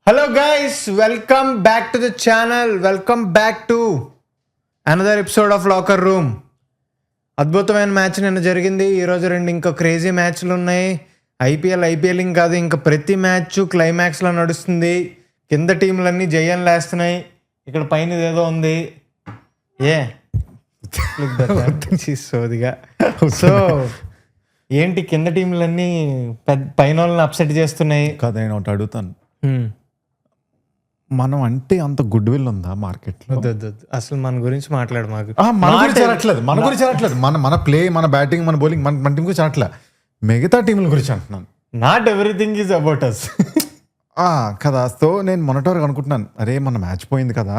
Hello guys, welcome back to the channel. Welcome back to another episode of Locker Room. అద్భుతమైన match నిన్న జరిగింది. ఈరోజు రెండు ఇంకా క్రేజీ మ్యాచ్లు ఉన్నాయి. ఐపీఎల్ కాదు, ఇంకా ప్రతి మ్యాచ్ క్లైమాక్స్లో నడుస్తుంది. కింద టీంలన్నీ జయం లేస్తున్నాయి. ఇక్కడ పైన ఏదో ఉంది సోదిగా. సో ఏంటి కింద టీంలన్నీ పైన వాళ్ళని అప్సెట్ చేస్తున్నాయి కదా. నేను ఒకటి అడుగుతాను, మనం అంటే అంత గుడ్ విల్ ఉందా మార్కెట్ లో? అసలు మన గురించి మాట్లాడు. మాకు మన గురించి అనట్లేదు, మన ప్లే, మన బ్యాటింగ్, మన బౌలింగ్, మన టీం గురించి అనట్లేదు, మిగతా టీంల గురించి అంటున్నాను. Not everything is about us కదా. సో నేను మొన్నటి అనుకుంటున్నాను, అరే మన మ్యాచ్ పోయింది కదా,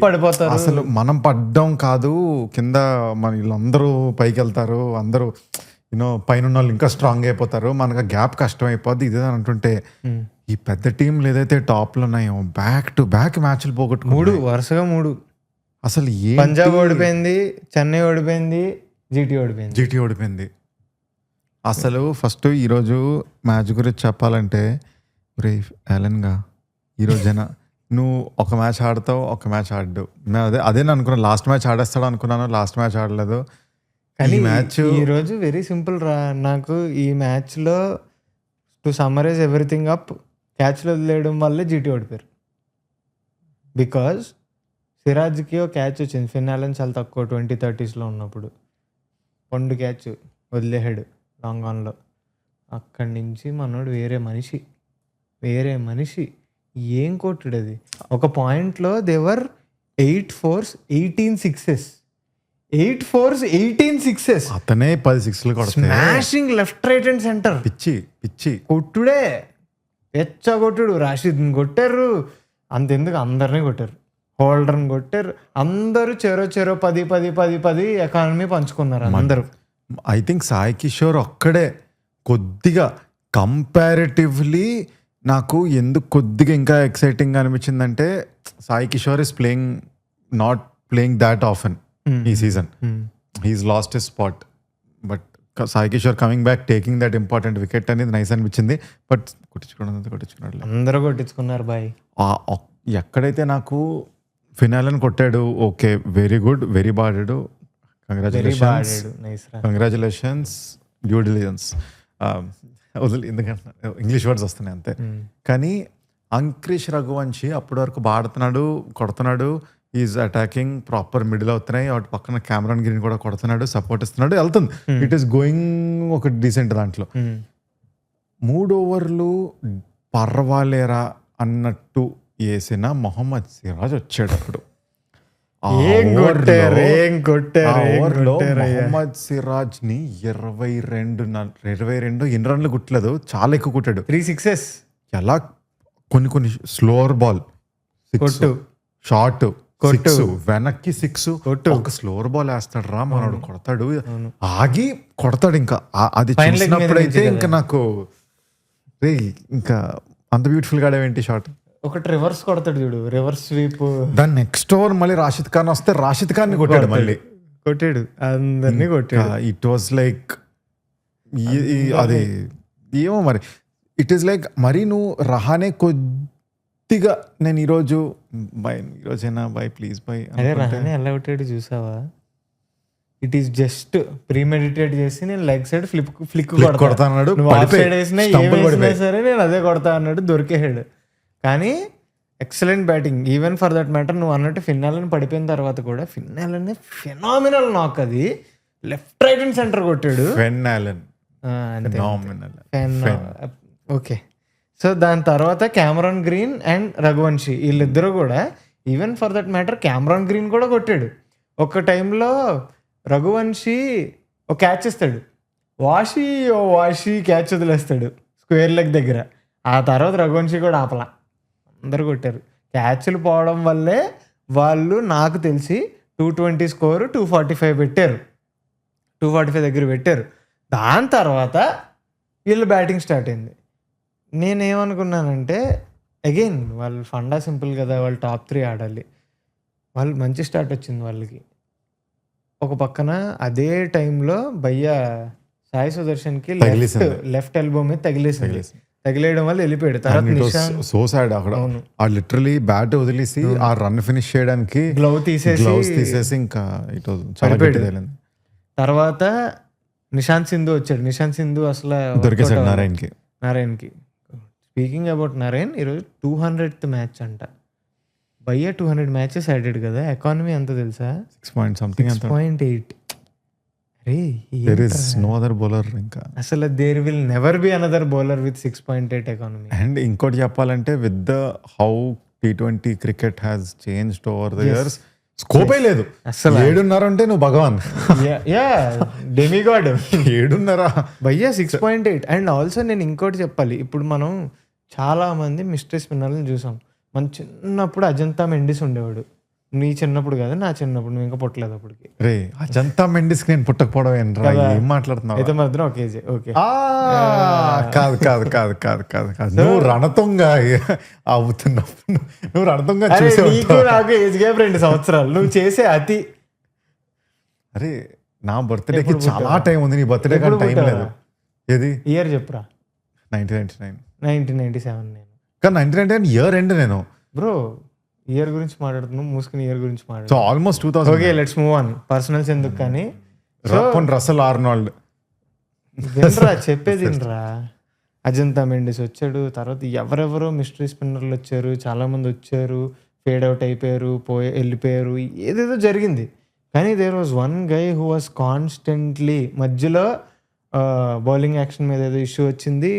పడిపోతారు. అసలు మనం పడ్డం కాదు, కింద మన వీళ్ళందరూ పైకి వెళ్తారు, అందరూ పైన వాళ్ళు ఇంకా స్ట్రాంగ్ అయిపోతారు, మనకు గ్యాప్ కష్టం అయిపోద్ది ఇదే అంటుంటే, ఈ పెద్ద టీంలు ఏదైతే టాప్ లో ఉన్నాయో బ్యాక్ టు బ్యాక్ మ్యాచ్లు పోగొట్టు వరుసగా మూడు. అసలు పంజాబ్ ఓడిపోయింది, చెన్నై ఓడిపోయింది, జీటీ ఓడిపోయింది. అసలు ఫస్ట్ ఈరోజు మ్యాచ్ గురించి చెప్పాలంటే, రే యాలెన్గా ఈరోజైనా నువ్వు ఒక మ్యాచ్ ఆడతావు, ఒక మ్యాచ్ ఆడ్డు. అదే అనుకున్నాను, లాస్ట్ మ్యాచ్ ఆడేస్తాడు అనుకున్నాను, లాస్ట్ మ్యాచ్ ఆడలేదు. కానీ మ్యాచ్ ఈరోజు వెరీ సింపుల్ రా. నాకు ఈ మ్యాచ్లో టు సమ్మరైజ్ ఎవ్రీథింగ్ అప్, క్యాచ్లు వదిలేయడం వల్లే జీటీ ఓడిపోయారు. బికాజ్ సిరాజ్కి ఒక క్యాచ్ వచ్చింది ఫినాలని, చాలా తక్కువ 20-30s ఉన్నప్పుడు పండు క్యాచ్ వదిలేసాడు లాంగ్ ఆన్లో. అక్కడి నుంచి మనోడు వేరే మనిషి ఏం కొట్టాడు అది. ఒక పాయింట్లో దేవర్ 8 4s 18 6s. 8 4s 18 6s. అతనే 10 6లు కొడతాడు. Smashing left right and centre. పిచ్చి కొట్టుడే కొట్టుడు. రాషిద్ని కొట్టారు, అంతెందుకు అందరినీ కొట్టారు, హోల్డర్ని కొట్టారు. అందరూ చెరో 10 ఎకానమీ పంచుకున్నారు అందరూ. ఐ థింక్ సాయి కిషోర్ ఒక్కడే కొద్దిగా కంపారిటివ్లీ నాకు ఎందుకు కొద్దిగా ఇంకా ఎక్సైటింగ్ అనిపించిందంటే, Sai Kishore is not playing that often ఈ season. He's lost his spot, but Sai Kishore coming back, taking that important wicket అనేది నైస్ అనిపించింది. బట్ కొట్టించుకున్నాడు, అందరూ కొట్టించుకున్నారు బాయ్. ఎక్కడైతే నాకు ఫినాలని కొట్టాడు, ఓకే వెరీ గుడ్, వెరీ బాడాడు, కంగ్రాచులేషన్స్, డ్యూ డిలిజెన్స్. ఎందుకంటే ఇంగ్లీష్ వర్డ్స్ వస్తున్నాయి అంతే. కానీ అంక్రిష్ రఘువంశీ అప్పటి వరకు బాడుతున్నాడు, కొడుతున్నాడు, ఈజ్ అటాకింగ్, ప్రాపర్ మిడిల్ అవుతున్నాయి, వాటి పక్కన కెమెరాన్ గ్రీన్ కూడా కొడుతున్నాడు, సపోర్ట్ ఇస్తున్నాడు, వెళ్తుంది. ఇట్ ఈస్ గోయింగ్ ఒక డీసెంట్ దాంట్లో. 3 ఓవర్లు పర్వాలేరా అన్నట్టు వేసిన మొహమ్మద్ సిరాజ్ వచ్చాడు. అప్పుడు మొహమ్మద్ సిరాజ్ ని 22 ఎన్ని రన్లు కుట్టలేదు, చాలా ఎక్కువ కుట్టాడు. 3 6s. ఎలా కొన్ని స్లోవర్ బాల్ షార్ట్ వెనక్కి 6, ఒక స్లోవర్ బాల్ వేస్తాడు రా మనోడు, కొడతాడు, ఆగి కొడతాడు. ఇంకా అది చూసినప్పుడైతే ఇంకా నాకు ఇంకా అంత బ్యూటిఫుల్ గా ఆడేంటి షాట్. ఒకటి రివర్స్ కొడతాడు చూడు, రివర్స్ స్వీప్. దాని నెక్స్ట్ ఓవర్ మళ్ళీ రాషిద్ ఖాన్ వస్తే రాషిద్ ఖాన్ ని కొట్టాడు, అందరినీ కొట్టాడు. ఇట్ వాస్ లైక్ అది ఏమో మరి, ఇట్ ఈస్ లైక్ మరి నువ్వు రహానే కొద్దిగా నేను ఈరోజైనా బై ప్లీజ్ బై అదే రహానే ఎలా కొట్టాడు చూసావా? ఇట్ ఈస్ జస్ట్ ప్రీమెడిటేట్ చేసి నేను లెగ్ సైడ్ ఫ్లిక్ కొడతాడు, సరే నేను అదే కొడతా అన్నాడు, దొరికేసాడు. కానీ excellent batting. Even for that matter నువ్వు అన్నట్టు ఫినాలని పడిపోయిన తర్వాత కూడా ఫినాలని ఫెనామినల్ నాక్, అది లెఫ్ట్ రైట్ అండ్ సెంటర్ కొట్టాడు. ఓకే. సో దాని తర్వాత కెమెరాన్ గ్రీన్ అండ్ రఘువంశీ వీళ్ళిద్దరూ కూడా, even for that matter Cameron green కూడా కొట్టాడు. ఒక టైంలో రఘువంశీ ఒక క్యాచ్ ఇస్తాడు, వాషి క్యాచ్ వదిలేస్తాడు స్క్వేర్ లెగ్ దగ్గర. ఆ తర్వాత రఘువంశీ కూడా ఆపలా, అందరు కొట్టారు. క్యాచ్లు పోవడం వల్లే వాళ్ళు నాకు తెలిసి 220 స్కోర్ 245 పెట్టారు, 245 దగ్గర పెట్టారు. దాని తర్వాత వీళ్ళు బ్యాటింగ్ స్టార్ట్ అయింది. నేనేమనుకున్నానంటే, అగైన్ వాళ్ళు ఫండా సింపుల్ కదా, వాళ్ళు టాప్ 3 ఆడాలి, వాళ్ళు మంచి స్టార్ట్ వచ్చింది వాళ్ళకి. ఒక పక్కన అదే టైంలో భయ్య సాయి సుదర్శన్కి లెఫ్ట్ ఎల్బో మీద తగిలేసింది. తగిలేయడం వల్ల వెళ్ళిపోయాడు. తర్వాత నిషాంత్ సో సాడ్ అక్కడ ఆ లిటరలీ బ్యాట్ వదిలేసి ఆ రన్ ఫినిష్ చేయడానికి గ్లౌ తీసేసి ఇంకా ఇటు చాలా గట్టి తగిలింది. తర్వాత నిషాంత్ సింధు వచ్చాడు. నిషాంత్ సింధు అసలు దొరికేసాడు నారాయణ్కి. స్పీకింగ్ అబౌట్ నారాయణ్, ఈరోజు 200th మ్యాచ్ అంట. భయ్య 200 మ్యాచెస్ ఆడాడు కదా. ఎకానమీ ఎంత తెలుసా? 6.8. There is no other bowler ఇంకా అసలు there will never be another bowler with 6.8 economy. And ఇంకోటి చెప్పాలంటే with the how T20 cricket has changed over the years, స్కోపే లేదు అసలు. 7.5 అంటే నువ్వు భగవాన్, డెమిగాడ్. 7.5 భయ్యా 6.8. అండ్ ఆల్సో నేను ఇంకోటి చెప్పాలి. ఇప్పుడు మనం చాలా మంది మిస్టరీ స్పిన్నర్లను చూసాం. మన చిన్నప్పుడు అజంతా మెండిస్ ఉండేవాడు. నీ చిన్నప్పుడు కదా, నా చిన్నప్పుడు, నువ్వు ఇంకా పుట్టలేదు అప్పటికి. రే అజంతా మెండిస్ నేను పుట్టకపోవడం ఏంట్రా, ఏం మాట్లాడుతున్నావు? అయితే మాత్రం ఓకే. కాదు కాదు కాదు కాదు కాదు కాదు నువ్వు రణతుంగా అవుతున్నప్పుడు నువ్వు రణతుంగా నీకు నాకు ఏజ్ గ్యాప్ 2 సంవత్సరాలు. నువ్వు చేసే అతి. అరే నా బర్త్డేకి చాలా టైం ఉంది, నీ బర్త్డే కానీ టైం లేదు. ఏది ఇయర్ చెప్పురా? 1999. 1997. నేను కానీ 1999 ఇయర్ ఎండ్. నేను బ్రో ఇయర్ గురించి మాట్లాడుతున్నాం, మూసుకుని ఇయర్ గురించి సో మాట్లాడుతున్నాం. Almost 2000. Okay, let's move on. Personals ఎందుకు కానీ. రసల్ ఆర్నాల్డ్ వినరా, చెప్పేది వినరా. అజంతా మెండిస్ వచ్చాడు. తర్వాత ఎవరెవరో మిస్టరీ స్పిన్నర్లు వచ్చారు, చాలా మంది వచ్చారు, ఫేడ్ అవుట్ అయిపోయారు, వెళ్ళిపోయారు, ఏదేదో జరిగింది. కానీ there was one guy who was constantly. మధ్యలో బౌలింగ్ యాక్షన్ మీద ఏదో ఇష్యూ వచ్చింది,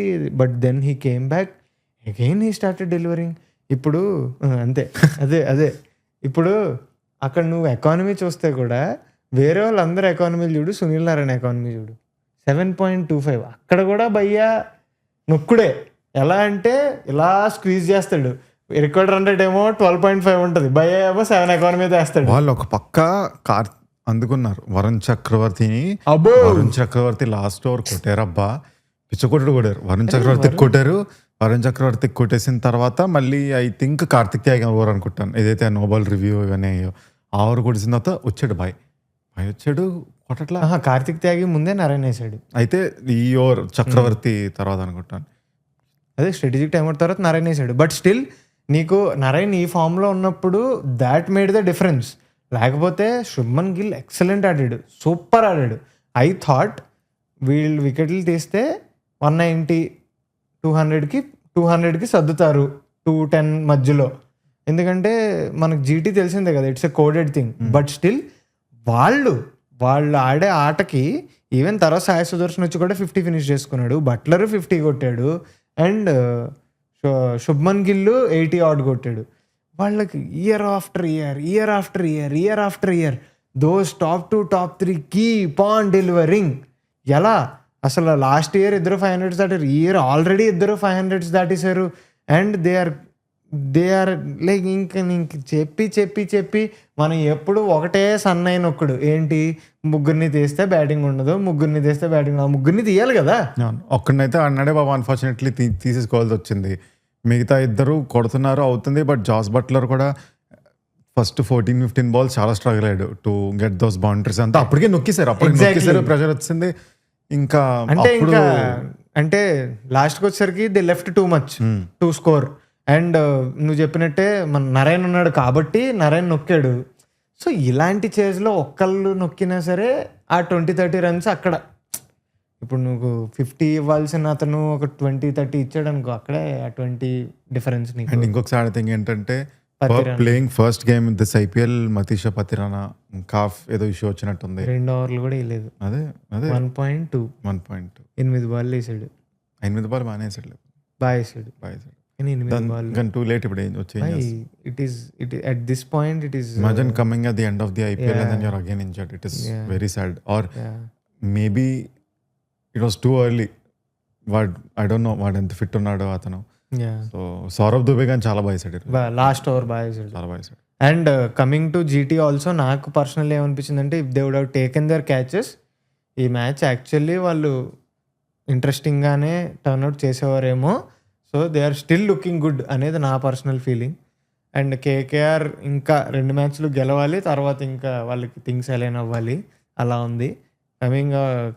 but then he came back again, he started delivering. ఇప్పుడు అంతే, అదే ఇప్పుడు అక్కడ నువ్వు ఎకానమీ చూస్తే కూడా వేరే వాళ్ళందరూ ఎకానమీలు చూడు, సునీల్ నారాయణ ఎకానమీ చూడు 7.25. అక్కడ కూడా భయ్యా నొక్కుడే. ఎలా అంటే ఇలా స్క్వీజ్ చేస్తాడు. రికార్డ్ రన్ రేట్ ఏమో 12.5 ఉంటుంది, భయ్యా ఏమో 7 ఎకానమీ వేస్తాడు. వాళ్ళు ఒక పక్క అందుకున్నారు వరుణ్ చక్రవర్తిని. వరుణ్ చక్రవర్తి లాస్ట్ ఓవర్ కొట్టారబ్బా, పిచ్చకొట్టుడు కొట్టారు. వరుణ్ చక్రవర్తి కొట్టేసిన తర్వాత మళ్ళీ I think Karthik Tyagi over అనుకుంటాను, ఏదైతే నోబల్ రివ్యూ ఇవన్నీ అయ్యో ఆ ఓవర్ కొట్టిన తర్వాత వచ్చాడు బాయ్ వచ్చాడు కొట్టట్లా. కార్తిక్ త్యాగి ముందే నారాయణ వేసాడు. అయితే ఈ ఓవర్ చక్రవర్తి తర్వాత అనుకుంటాను. అదే స్ట్రాటజిక్ టైం అవుట్ తర్వాత నారాయణ వేసాడు. బట్ స్టిల్ నీకు నారాయణ ఈ ఫామ్లో ఉన్నప్పుడు దాట్ మేడ్ ద డిఫరెన్స్. లేకపోతే శుభ్మన్ గిల్ ఎక్సలెంట్ ఆడాడు, సూపర్ ఆడాడు. ఐ థాట్ వీళ్ళు వికెట్లు తీస్తే 190 200కి సర్దుతారు 210 మధ్యలో. ఎందుకంటే మనకు జీటీ తెలిసిందే కదా, it's a coded thing. But still వాళ్ళు ఆడే ఆటకి ఈవెన్ తర్వాత సాయి సుదర్శన్ వచ్చి కూడా 50 ఫినిష్ చేసుకున్నాడు, బట్లర్ 50 కొట్టాడు, అండ్ శుభ్మన్ గిల్ 80 ఆడ్ కొట్టాడు. వాళ్ళకి year after year those top 2 top 3 keep on delivering. ఎలా అసలు లాస్ట్ ఇయర్ ఇద్దరు 500 దాటారు, ఈ ఇయర్ ఆల్రెడీ ఇద్దరు 500 దాటేశారు. అండ్ దే ఆర్ లైక్ ఇంక చెప్పి మనం ఎప్పుడు ఒకటే సన్నైన ఒక్కడు ఏంటి, ముగ్గురిని తీస్తే బ్యాటింగ్ ఉండదు, ముగ్గురిని తీస్తే బ్యాటింగ్, ఆ ముగ్గురిని తీయాలి కదా. ఒక్కడినైతే అన్నాడే బాబు, అన్ఫార్చునేట్లీ తీసేసుకోవాల్సి వచ్చింది. మిగతా ఇద్దరు కొడుతున్నారు అవుతుంది. బట్ జాస్ బట్లర్ కూడా ఫస్ట్ 14-15 balls చాలా స్ట్రగుల్ అయ్యాడు టు గెట్ దోస్ బౌండరీస్. అంతా అప్పటికే నొక్కేశారు, ప్రెషర్ వచ్చింది. ఇంకా అంటే లాస్ట్కి వచ్చేసరికి they left too much to score. And నువ్వు చెప్పినట్టే మన నారాయణ ఉన్నాడు కాబట్టి నారాయణ నొక్కాడు. సో ఇలాంటి చేజ్లో ఒక్కళ్ళు నొక్కినా సరే ఆ 20-30 runs అక్కడ. ఇప్పుడు నువ్వు 50 ఇవ్వాల్సిన అతను ఒక 20-30 ఇచ్చాడు అనుకో, అక్కడే ఆ 20 డిఫరెన్స్ నీకు. అండ్ ఇంకొక సాడ్ థింగ్ ఏంటంటే playing first game this IPL Matheesha Pathirana calf ఏదో ఇష్యూ వచ్చినట్టుంది. 2 ఓవర్లు కూడా వేయలేదు. అదే 1.2 8 బాల్ వేసాడు. 8 బాల్ బాగానే వేసాడు, బాగా వేసాడు. కానీ 8 బాల్ టూ లేట్. ఇప్పుడు it is at this point it is imagine coming at the end of the IPL and then you're again injured. It is very sad. Or maybe it was too early. I don't know వాడు ఎంత fit ఉన్నాడో అతను. So Sourav Dubey కానీ చాలా బాగా వేసాడు last over, బాగా వేసాడు. And coming to GT also నాకు పర్సనల్ ఏమనిపించింది అంటే if they would have taken their catches ఈ మ్యాచ్ యాక్చువల్లీ వాళ్ళు ఇంట్రెస్టింగ్గానే టర్న్అవుట్ చేసేవారేమో. So they are still looking good అనేది నా పర్సనల్ ఫీలింగ్. అండ్ కేకేఆర్ ఇంకా 2 మ్యాచ్లు గెలవాలి, తర్వాత ఇంకా వాళ్ళకి థింగ్స్ అలైన్ అవ్వాలి, అలా ఉంది.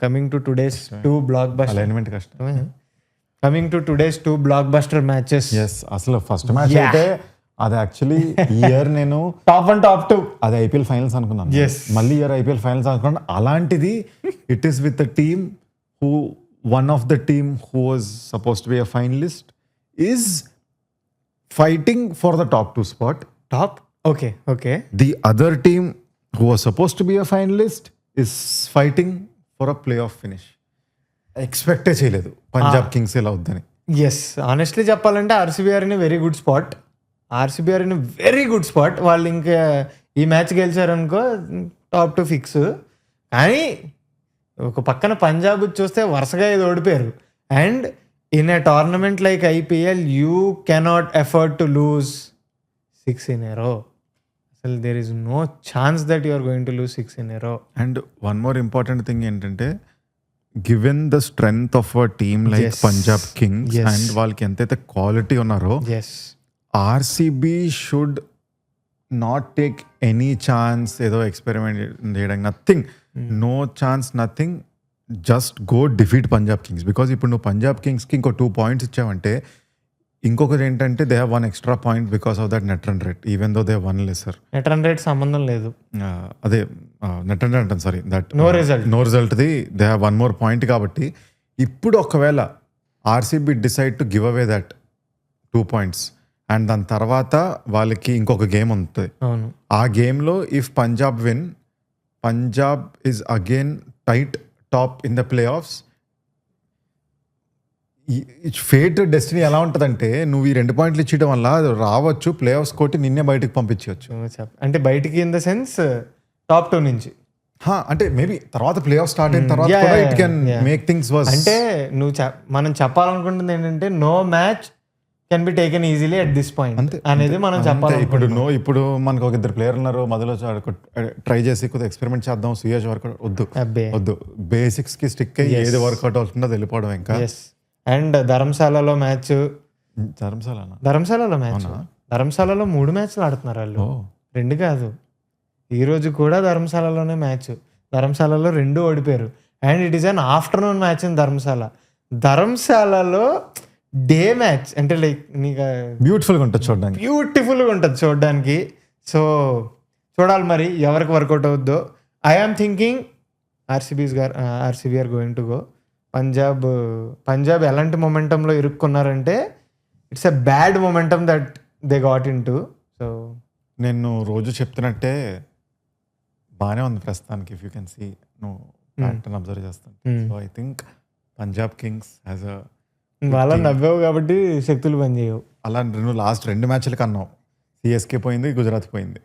Coming to today's 2 blockbuster. Alignment కష్టమే. Coming to today's 2 blockbuster matches. Yes, అసలు ఫస్ట్ మ్యాచ్ అయితే అది యాక్చువల్లీ ఇయర్ నేను టాప్ 1 టాప్ 2 అది ఐపీఎల్ ఫైనల్స్ అనుకున్నాను. Yes. మళ్ళీ ఇయర్ ఐపీఎల్ ఫైనల్స్ అనుకున్నాను. అలాంటిది it is with the team who one of the team who was suppose to be a finalist is fighting for the top 2 spot. Top okay the other team who was suppose to be a finalist is fighting for a playoff finish. ఎక్స్పెక్టే చేయలేదు Punjab Kings ఇలా వద్దని. Yes, honestly చెప్పాలంటే RCB in very good spot. RCB in very good spot. వాళ్ళు ఇంకా ఈ match గెలిచారనుకో top 2 fix. కానీ ఒక పక్కన పంజాబ్ చూస్తే వరుసగా ఇది ఓడిపోయారు. And in a tournament like IPL you cannot afford to lose 6 in a row. అసలు there is no chance that you are going to lose 6 in a row. And one more important thing ఏంటంటే given the strength of a team like Yes. Punjab Kings Yes. And వాళ్ళకి ఎంతైతే quality ఉన్నారో yes, RCB should not take any chance ఏదో experiment చేయడం. Nothing, no chance, nothing. Just go defeat Punjab Kings. Because ఇప్పుడు నువ్వు పంజాబ్ కింగ్స్కి ఇంకో 2 points ఇచ్చావంటే ఇంకొకటి ఏంటంటే they have 1 extra point because of that net run rate even though they have 1 lesser. Net run rate సంబంధం లేదు. అదే నెట్ రన్ రేట్ అంటాను, sorry, that No result. No రిజల్ట్ది దే హ్యావ్ 1 more point. కాబట్టి ఇప్పుడు ఒకవేళ RCB decide to give away that 2 points and దాని తర్వాత వాళ్ళకి ఇంకొక గేమ్ ఉంటుంది. అవును, ఆ గేమ్లో if Punjab win, Punjab is again tight top in the play offs. Fate destiny ఎలా ఉంటుందంటే నువ్వు ఈ 2 points ఇచ్చడం వల్ల అది రావచ్చు ప్లే ఆఫ్స్ కొట్టి నిన్నే బయటకు పంపించవచ్చు. అంటే బయటికి ఇన్ ద సెన్స్ టాప్ 2 నుంచి. అంటే మేబీ తర్వాత ప్లే ఆఫ్ స్టార్ట్ అయిన తర్వాత Yeah, కూడా yeah, it can yeah. Make things worse. అంటే మనం చెప్పాలనుకుంటుంది ఏంటంటే no match can be taken easily at this point అంతే, అనేది మనం చెప్పాలి. ఇప్పుడు మనకు ఒక 2 players ఉన్నారు, మధ్యలో ట్రై చేసి కొద్దిగా ఎక్స్పెరిమెంట్ చేద్దాం, సుయేష్ వర్కౌట్ వద్దు, బేసిక్స్ కి స్టిక్ అయ్యి ఏది వర్కౌట్ అవుతుందో వెళ్ళిపోవడం. ఇంకా అండ్ ధర్మశాలలో మ్యాచ్, ధర్మశాల ధర్మశాలలో 3 matches ఆడుతున్నారు వాళ్ళు, 2 కాదు. ఈ రోజు కూడా ధర్మశాలలోనే మ్యాచ్. ధర్మశాలలో 2 ఓడిపోయారు. And it is an afternoon match in ధర్మశాలలో డే మ్యాచ్. అంటే లైక్ నీకు బ్యూటిఫుల్గా ఉంటుంది చూడడానికి, బ్యూటిఫుల్గా ఉంటుంది చూడడానికి. సో చూడాలి మరి ఎవరికి వర్కౌట్ అవుద్దో. I am thinking RCB are going to go. Punjab ఎలాంటి మొమెంటంలో ఇరుక్కున్నారంటే it's a bad momentum that they got into. So నేను రోజు చెప్తున్నట్టే బాగానే ఉంది ప్రస్తుతానికి. ఇఫ్ యూ కెన్ సీ, నువ్వు ప్యాటర్న్ అబ్జర్వ్ చేస్తాను. So I think Punjab Kings has a వాళ్ళ నవ్వావు కాబట్టి శక్తులు పనిచేయవు. అలా నువ్వు లాస్ట్ 2 matches అన్నావు, సిఎస్కే పోయింది, గుజరాత్ పోయింది.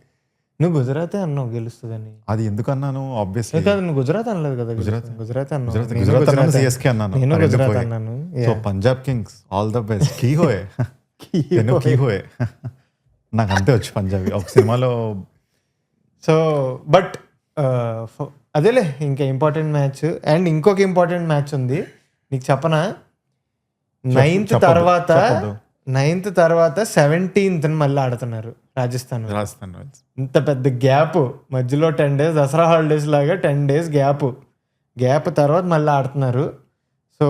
నువ్వు గుజరాతే అన్నావు గెలుస్తుందని. అది ఎందుకు అన్నాను? ఆబ్వియస్లీ కాదు, నువ్వు గుజరాత్ అనలేదు కదా. గుజరాత్ గుజరాత్ అన్నాను, సిఎస్కే అన్నాను. నేను గుజరాత్ అన్నాను. So Punjab Kings all the best. కీ హోయే నాకు అంతే వచ్చి పంజాబీ ఒక సినిమాలో. సో బట్ అదేలే, ఇంకా ఇంపార్టెంట్ మ్యాచ్. అండ్ ఇంకొక ఇంపార్టెంట్ మ్యాచ్ ఉంది నీకు చెప్పనా. 9th తర్వాత 17th మళ్ళీ ఆడుతున్నారు రాజస్థాన్. ఇంత పెద్ద గ్యాప్ మధ్యలో 10 days దసరా హాలిడేస్ లాగా 10 days గ్యాప్ తర్వాత మళ్ళీ ఆడుతున్నారు. సో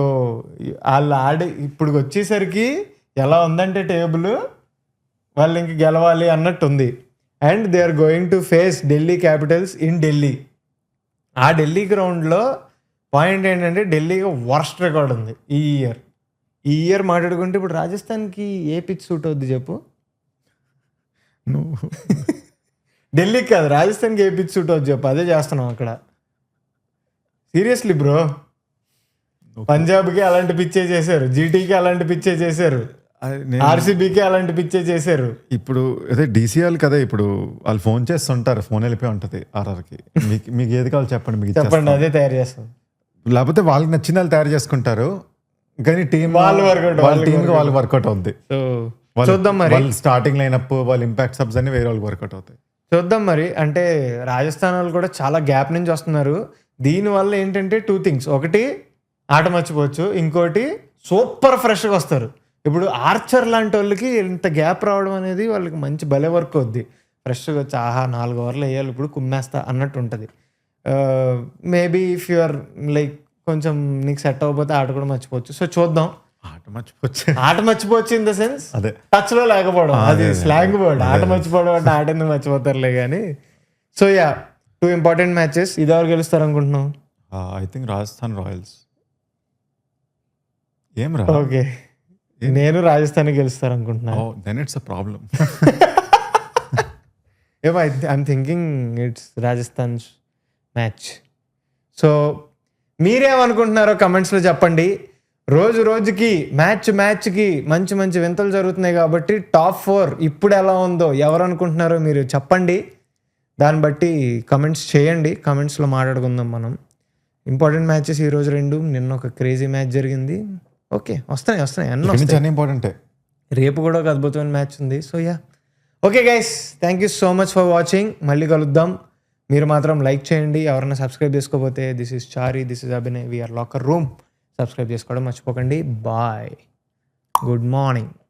వాళ్ళు ఇప్పుడు వచ్చేసరికి ఎలా ఉందంటే టేబుల్ వాళ్ళు ఇంక గెలవాలి అన్నట్టు ఉంది. And they are going to face Delhi Capitals in Delhi. ఆ ఢిల్లీ గ్రౌండ్లో పాయింట్ ఏంటంటే ఢిల్లీకి వర్స్ట్ రికార్డ్ ఉంది ఈ ఇయర్ మాట్లాడుకుంటే. ఇప్పుడు రాజస్థాన్కి ఏ పిచ్ సూట్ అవుద్ది చెప్పు? నువ్వు ఢిల్లీకి కాదు, రాజస్థాన్కి ఏ పిచ్ సూట్ అవుద్ది చెప్పు? అదే చేస్తున్నాం అక్కడ. సీరియస్లీ బ్రో, పంజాబ్కి అలాంటి పిచ్చే చేశారు, జీటీకి అలాంటి పిచ్చే చేశారు, ఆర్సీబీకి అలాంటి పిచ్చే చేశారు. ఇప్పుడు అదే డీసీఎల్ కదా, ఇప్పుడు వాళ్ళు ఫోన్ చేస్తుంటారు, ఫోన్ వెళ్ళిపోయి ఉంటుంది ఆర్ఆర్కి. మీకు ఏది కావాలి చెప్పండి, మీకు చెప్పండి, అదే తయారు చేస్తాం. లేకపోతే వాళ్ళకి నచ్చిన వాళ్ళు తయారు చేసుకుంటారు, కానీ టీం వాళ్ళ వర్కౌట్ అవుద్ది. చూద్దాం మరి. వాళ్ళు స్టార్టింగ్ లైనప్, వాళ్ళ ఇంపాక్ట్ సబ్స్ అన్ని వేరే వాళ్ళకి వర్కౌట్ అవుతాయి. చూద్దాం మరి. అంటే రాజస్థాన్ వాళ్ళు కూడా చాలా గ్యాప్ నుంచి వస్తున్నారు. దీనివల్ల ఏంటంటే 2 things. ఒకటి ఆట మర్చిపోవచ్చు, ఇంకోటి సూపర్ ఫ్రెష్గా వస్తారు. ఇప్పుడు ఆర్చర్ లాంటి వాళ్ళకి ఇంత గ్యాప్ రావడం అనేది వాళ్ళకి మంచి భలే వర్క్ అవుద్ది. ఫ్రెష్గా వచ్చి 4 ఓవర్లు వేయాలి ఇప్పుడు కుమ్మేస్తా అన్నట్టు ఉంటుంది. Maybe if you are like కొంచెం నీకు సెట్ అవ్వకపోతే ఆట కూడా మర్చిపోవచ్చు. సో చూద్దాం. ఆట ఆట మర్చిపోవచ్చు ఇన్ ద సెన్స్ అదే టచ్ లో లేకపోవడం, అది స్లాంగ్ వర్డ్. ఆట మర్చిపోవడం అంటే ఆట ఎందుకు మర్చిపోతారులే కానీ. So yeah, 2 important matches. ఇది ఎవరు గెలుస్తారు అనుకుంటున్నావు? I think Rajasthan Royals. ఏం రా? ఓకే, నేను రాజస్థాన్ గెలుస్తారు అనుకుంటున్నాను. Then it's a problem. ఏమో I'm thinking it's Rajasthan match. So మీరేమనుకుంటున్నారో కమెంట్స్లో చెప్పండి. రోజు రోజుకి మ్యాచ్కి మంచి మంచి వింతలు జరుగుతున్నాయి కాబట్టి టాప్ 4 ఇప్పుడు ఎలా ఉందో ఎవరు అనుకుంటున్నారో మీరు చెప్పండి. దాన్ని బట్టి కమెంట్స్ చేయండి, కమెంట్స్లో మాట్లాడుకుందాం మనం. ఇంపార్టెంట్ మ్యాచెస్ ఈరోజు 2, నిన్న ఒక క్రేజీ మ్యాచ్ జరిగింది. ఓకే, వస్తున్నాయి అన్నీ ఇంపార్టెంటే. రేపు కూడా ఒక అద్భుతమైన మ్యాచ్ ఉంది. So yeah, okay guys, thank you so much for watching. మళ్ళీ కలుద్దాం. మీరు మాత్రం లైక్ చేయండి. ఎవరైనా సబ్స్క్రైబ్ చేసుకోకపోతే, this is Chari, this is Abhinay, we are locker room. Subscribe చేసుకోవడం మర్చిపోకండి. Bye, good morning.